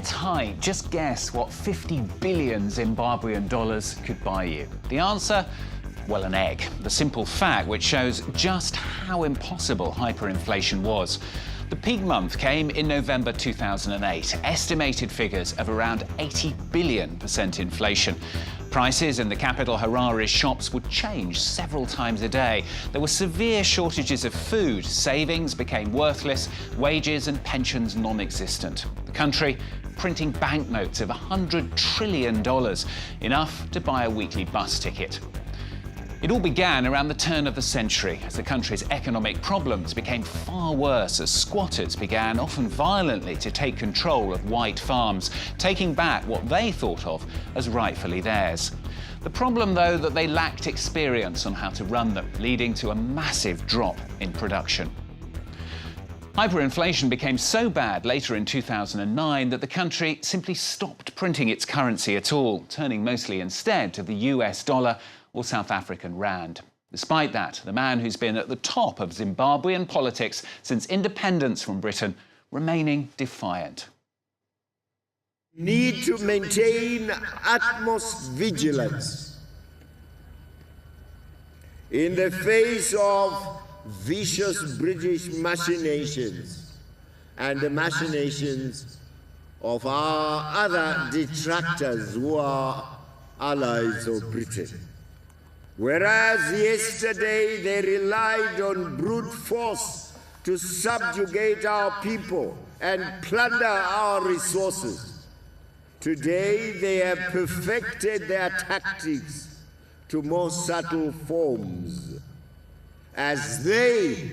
its height, just guess what 50 billion Zimbabwean dollars could buy you. The answer? Well, an egg. The simple fact which shows just how impossible hyperinflation was. The peak month came in November 2008. Estimated figures of around 80 billion % inflation. Prices in the capital Harare's shops would change several times a day. There were severe shortages of food, savings became worthless, wages and pensions non-existent. The country printing banknotes of $100 trillion, enough to buy a weekly bus ticket. It all began around the turn of the century as the country's economic problems became far worse as squatters began, often violently, to take control of white farms, taking back what they thought of as rightfully theirs. The problem, though, that they lacked experience on how to run them, leading to a massive drop in production. Hyperinflation became so bad later in 2009 that the country simply stopped printing its currency at all, turning mostly instead to the US dollar or South African rand. Despite that, the man who's been at the top of Zimbabwean politics since independence from Britain, remaining defiant. Need to maintain utmost vigilance in the face of vicious British machinations and the machinations of our other detractors who are allies of Britain. Whereas yesterday they relied on brute force to subjugate our people and plunder our resources, today they have perfected their tactics to more subtle forms, as they,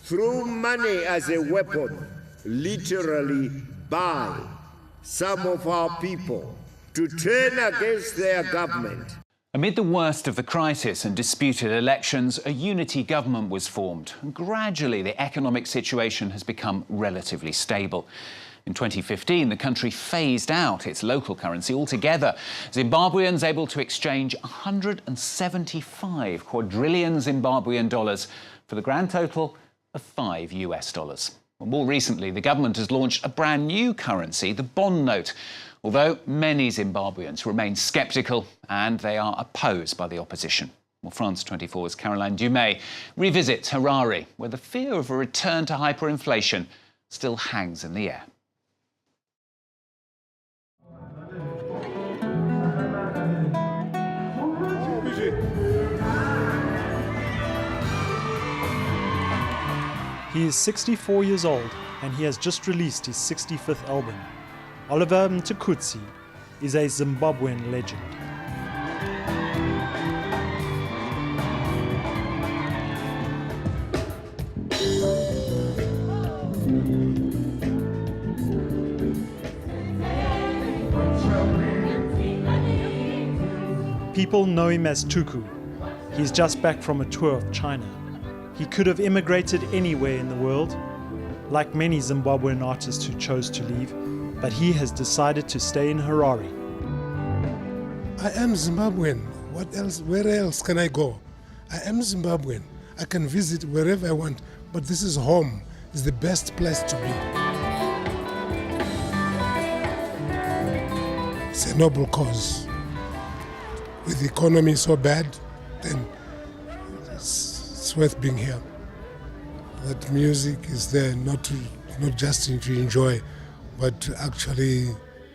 through money as a weapon, literally buy some of our people to turn against their government. Amid the worst of the crisis and disputed elections, a unity government was formed. And gradually, the economic situation has become relatively stable. In 2015, the country phased out its local currency altogether. Zimbabweans able to exchange 175 quadrillion Zimbabwean dollars for the grand total of $5 US. Well, more recently, the government has launched a brand new currency, the bond note, although many Zimbabweans remain sceptical and they are opposed by the opposition. Well, France 24's Caroline Dumais revisits Harare, where the fear of a return to hyperinflation still hangs in the air. He is 64 years old and he has just released his 65th album. Oliver MTUKUDZI is a Zimbabwean legend. People know him as Tuku. He's just back from a tour of China. He could have immigrated anywhere in the world, like many Zimbabwean artists who chose to leave, but he has decided to stay in Harare. I am Zimbabwean. What else? Where else can I go? I am Zimbabwean. I can visit wherever I want, but this is home. It's the best place to be. It's a noble cause. With the economy so bad, then it's worth being here. That music is there not just to enjoy, but to actually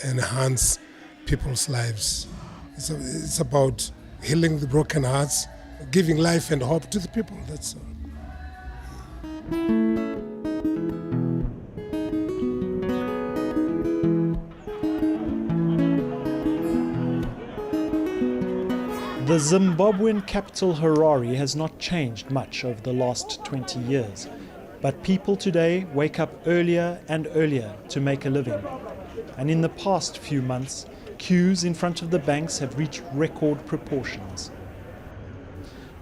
enhance people's lives. It's about healing the broken hearts, giving life and hope to the people, that's all. The Zimbabwean capital Harare has not changed much over the last 20 years, but people today wake up earlier and earlier to make a living. And in the past few months, queues in front of the banks have reached record proportions.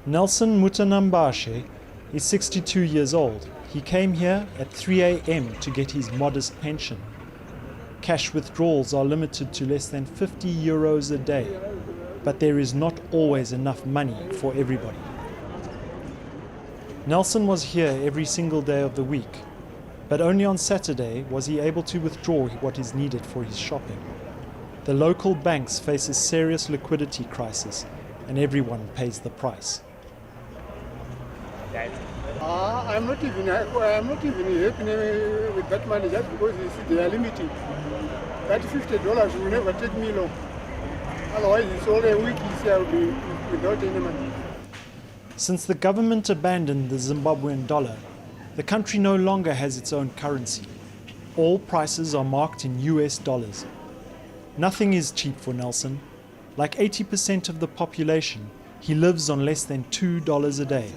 Nelson MUTANAMBASHE is 62 years old. He came here at 3 a.m. to get his modest pension. Cash withdrawals are limited to less than 50 euros a day, but there is not always enough money for everybody. Nelson was here every single day of the week. But only on Saturday was he able to withdraw what is needed for his shopping. The local banks face a serious liquidity crisis, and everyone pays the price. I'm not even happy with that money just because you see they are limiting. That $50 will never take me long. Otherwise, it's all a week I'll be without any money. Since the government abandoned the Zimbabwean dollar, the country no longer has its own currency. All prices are marked in US dollars. Nothing is cheap for Nelson. Like 80% of the population, he lives on less than $2 a day.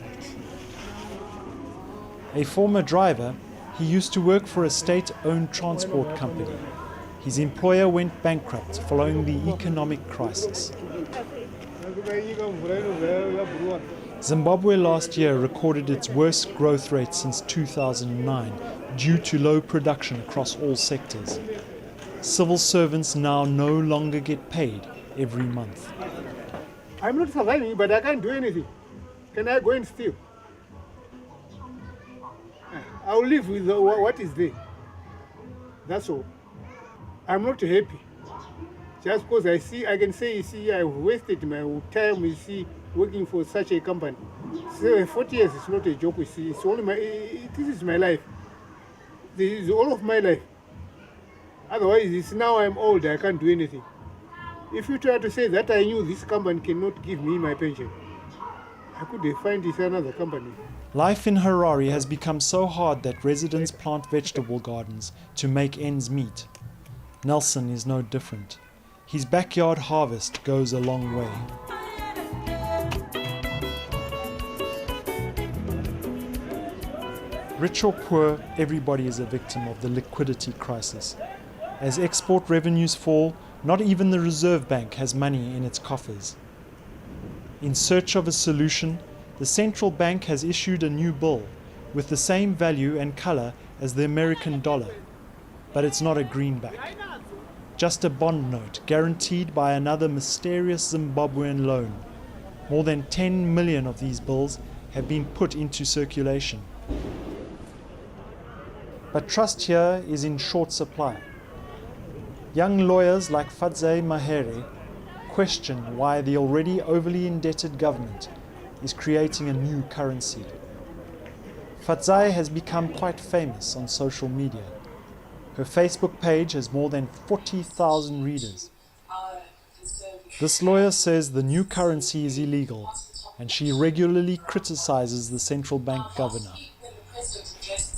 A former driver, he used to work for a state-owned transport company. His employer went bankrupt following the economic crisis. Zimbabwe last year recorded its worst growth rate since 2009 due to low production across all sectors. Civil servants now no longer get paid every month. I'm not surviving, but I can't do anything. Can I go and steal? I'll live with what is there. That's all. I'm not happy. Just because I can say, I've wasted my time, working for such a company. So 40 years is not a joke, it's only this is my life. This is all of my life. Otherwise, now I'm old, I can't do anything. If you try to say that I knew this company cannot give me my pension, I could find this another company. Life in Harare has become so hard that residents plant vegetable gardens to make ends meet. Nelson is no different. His backyard harvest goes a long way. Rich or poor, everybody is a victim of the liquidity crisis. As export revenues fall, not even the Reserve Bank has money in its coffers. In search of a solution, the central bank has issued a new bill with the same value and color as the American dollar, but it's not a greenback. Just a bond note guaranteed by another mysterious Zimbabwean loan. More than 10 million of these bills have been put into circulation. But trust here is in short supply. Young lawyers like Fadze Mahere question why the already overly indebted government is creating a new currency. Fadze has become quite famous on social media. Her Facebook page has more than 40,000 readers. This lawyer says the new currency is illegal, and she regularly criticizes the central bank governor.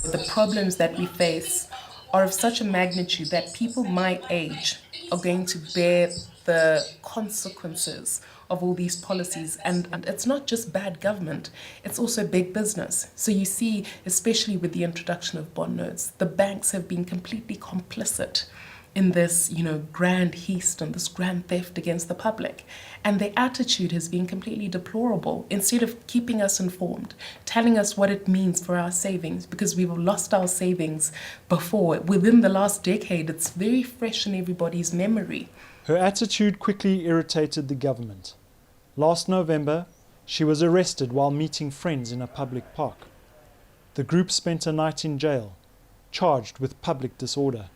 The problems that we face are of such a magnitude that people my age are going to bear the consequences of all these policies. And it's not just bad government, it's also big business. So you see, especially with the introduction of bond notes, the banks have been completely complicit in this, grand heist and this grand theft against the public. And their attitude has been completely deplorable. Instead of keeping us informed, telling us what it means for our savings, because we've lost our savings before. Within the last decade, it's very fresh in everybody's memory. Her attitude quickly irritated the government. Last November, she was arrested while meeting friends in a public park. The group spent a night in jail, charged with public disorder.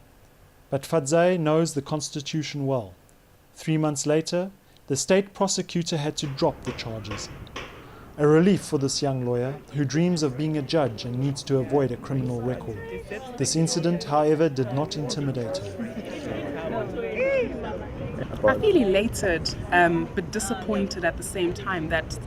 But Fadze knows the Constitution well. 3 months later, the state prosecutor had to drop the charges. A relief for this young lawyer who dreams of being a judge and needs to avoid a criminal record. This incident, however, did not intimidate her. I feel elated, but disappointed at the same time that,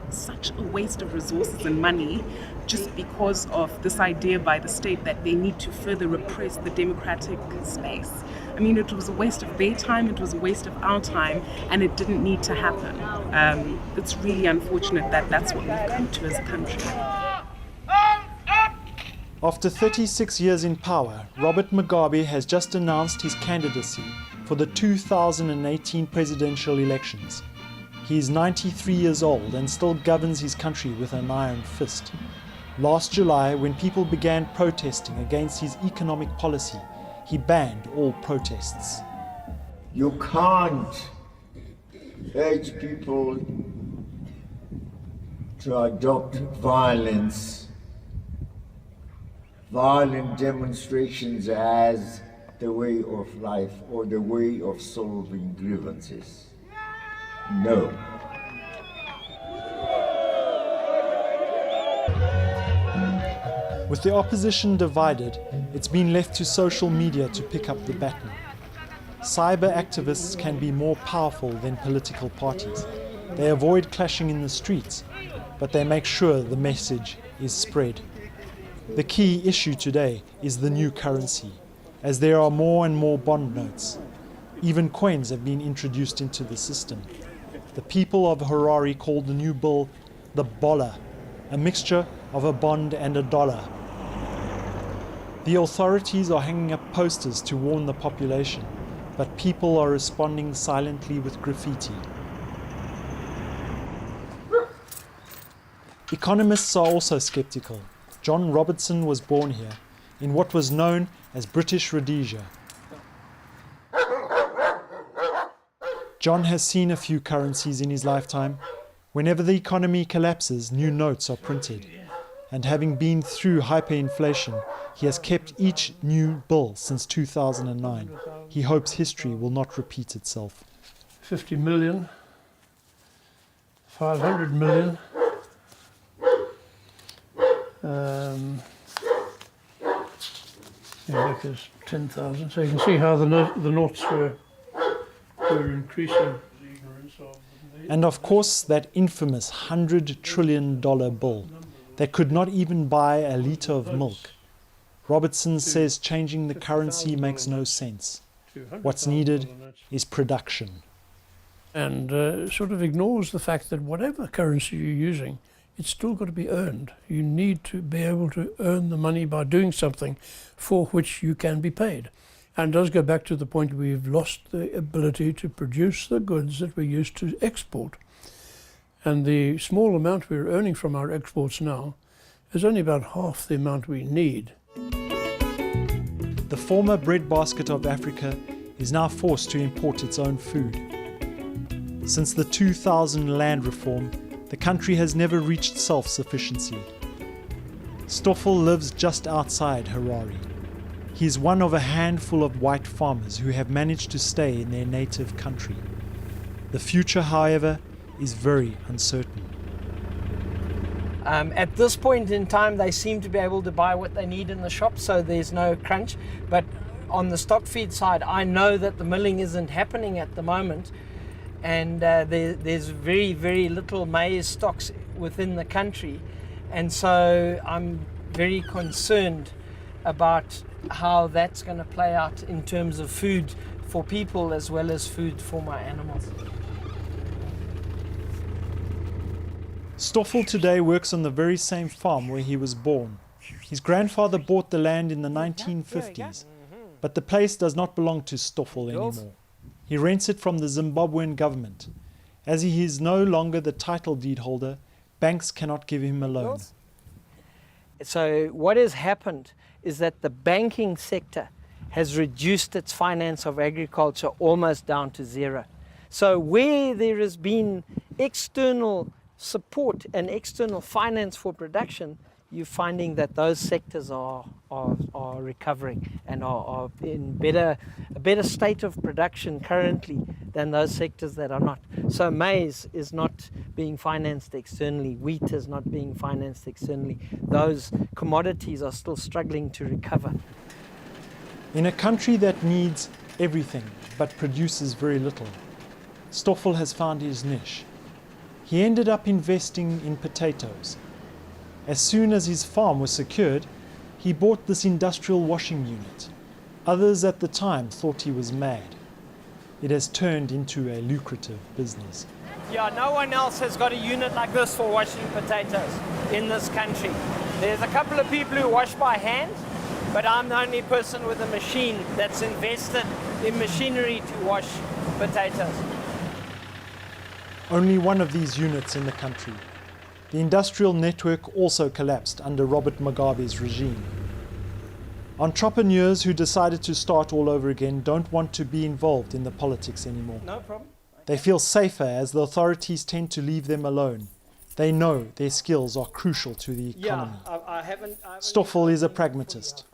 such a waste of resources and money just because of this idea by the state that they need to further repress the democratic space. I mean, it was a waste of their time, it was a waste of our time, and it didn't need to happen. It's really unfortunate that that's what we've come to as a country. After 36 years in power, Robert Mugabe has just announced his candidacy for the 2018 presidential elections. He is 93 years old and still governs his country with an iron fist. Last July, when people began protesting against his economic policy, he banned all protests. You can't urge people to adopt violence. violent demonstrations as the way of life or the way of solving grievances. No. With the opposition divided, it's been left to social media to pick up the baton. Cyber activists can be more powerful than political parties. They avoid clashing in the streets, but they make sure the message is spread. The key issue today is the new currency, as there are more and more bond notes. Even coins have been introduced into the system. The people of Harare call the new bill the bolla, a mixture of a bond and a dollar. The authorities are hanging up posters to warn the population, but people are responding silently with graffiti. Economists are also skeptical. John Robertson was born here, in what was known as British Rhodesia. John has seen a few currencies in his lifetime. Whenever the economy collapses, new notes are printed. And having been through hyperinflation, he has kept each new bill since 2009. He hopes history will not repeat itself. 50 million, 500 million, look, it's 10,000. So you can see how the notes were increasing. And of course, that infamous $100 trillion bill that could not even buy a litre of milk. Robertson says changing the currency makes no sense. What's needed is production. And sort of ignores the fact that whatever currency you're using, it's still got to be earned. You need to be able to earn the money by doing something for which you can be paid. And it does go back to the point we've lost the ability to produce the goods that we used to export. And the small amount we're earning from our exports now is only about half the amount we need. The former breadbasket of Africa is now forced to import its own food. Since the 2000 land reform, the country has never reached self-sufficiency. Stoffel lives just outside Harare. He is one of a handful of white farmers who have managed to stay in their native country. The future, however, is very uncertain. At this point in time, they seem to be able to buy what they need in the shop, so there's no crunch. But on the stock feed side, I know that the milling isn't happening at the moment, and there's very, very little maize stocks within the country. And so I'm very concerned about how that's going to play out in terms of food for people as well as food for my animals. Stoffel today works on the very same farm where he was born. His grandfather bought the land in the 1950s, but the place does not belong to Stoffel anymore. He rents it from the Zimbabwean government. As he is no longer the title deed holder, banks cannot give him a loan. So what has happened is that the banking sector has reduced its finance of agriculture almost down to zero. So where there has been external support and external finance for production, you're finding that those sectors are recovering and are in a better state of production currently than those sectors that are not. So maize is not being financed externally, wheat is not being financed externally. Those commodities are still struggling to recover. In a country that needs everything but produces very little, Stoffel has found his niche. He ended up investing in potatoes. As soon as his farm was secured, he bought this industrial washing unit. Others at the time thought he was mad. It has turned into a lucrative business. Yeah, no one else has got a unit like this for washing potatoes in this country. There's a couple of people who wash by hand, but I'm the only person with a machine that's invested in machinery to wash potatoes. Only one of these units in the country. The industrial network also collapsed under Robert Mugabe's regime. Entrepreneurs who decided to start all over again don't want to be involved in the politics anymore. No problem. They feel safer as the authorities tend to leave them alone. They know their skills are crucial to the economy. Stoffel is a pragmatist.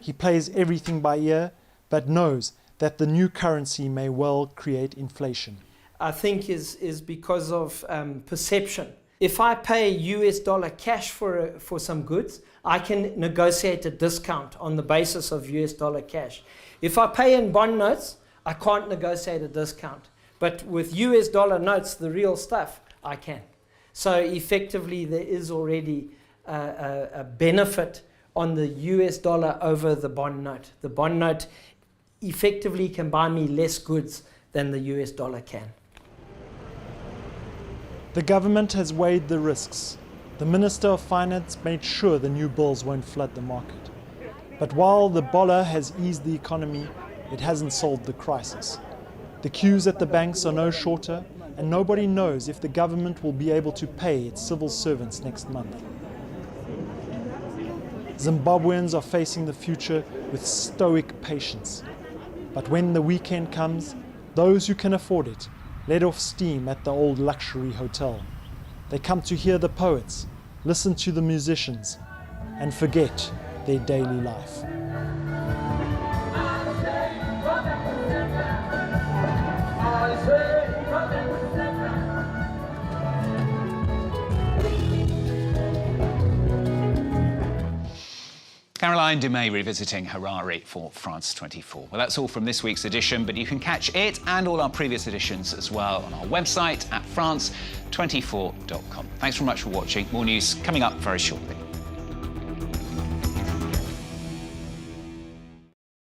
He plays everything by ear, but knows that the new currency may well create inflation. I think is because of perception. If I pay US dollar cash for some goods, I can negotiate a discount on the basis of US dollar cash. If I pay in bond notes, I can't negotiate a discount. But with US dollar notes, the real stuff, I can. So effectively, there is already a benefit on the US dollar over the bond note. The bond note effectively can buy me less goods than the US dollar can. The government has weighed the risks. The Minister of Finance made sure the new bills won't flood the market. But while the bola has eased the economy, it hasn't solved the crisis. The queues at the banks are no shorter, and nobody knows if the government will be able to pay its civil servants next month. Zimbabweans are facing the future with stoic patience. But when the weekend comes, those who can afford it let off steam at the old luxury hotel. They come to hear the poets, listen to the musicians, and forget their daily life. Caroline Dumais revisiting Harare for France 24. Well, that's all from this week's edition, but you can catch it and all our previous editions as well on our website at france24.com. Thanks very much for watching. More news coming up very shortly.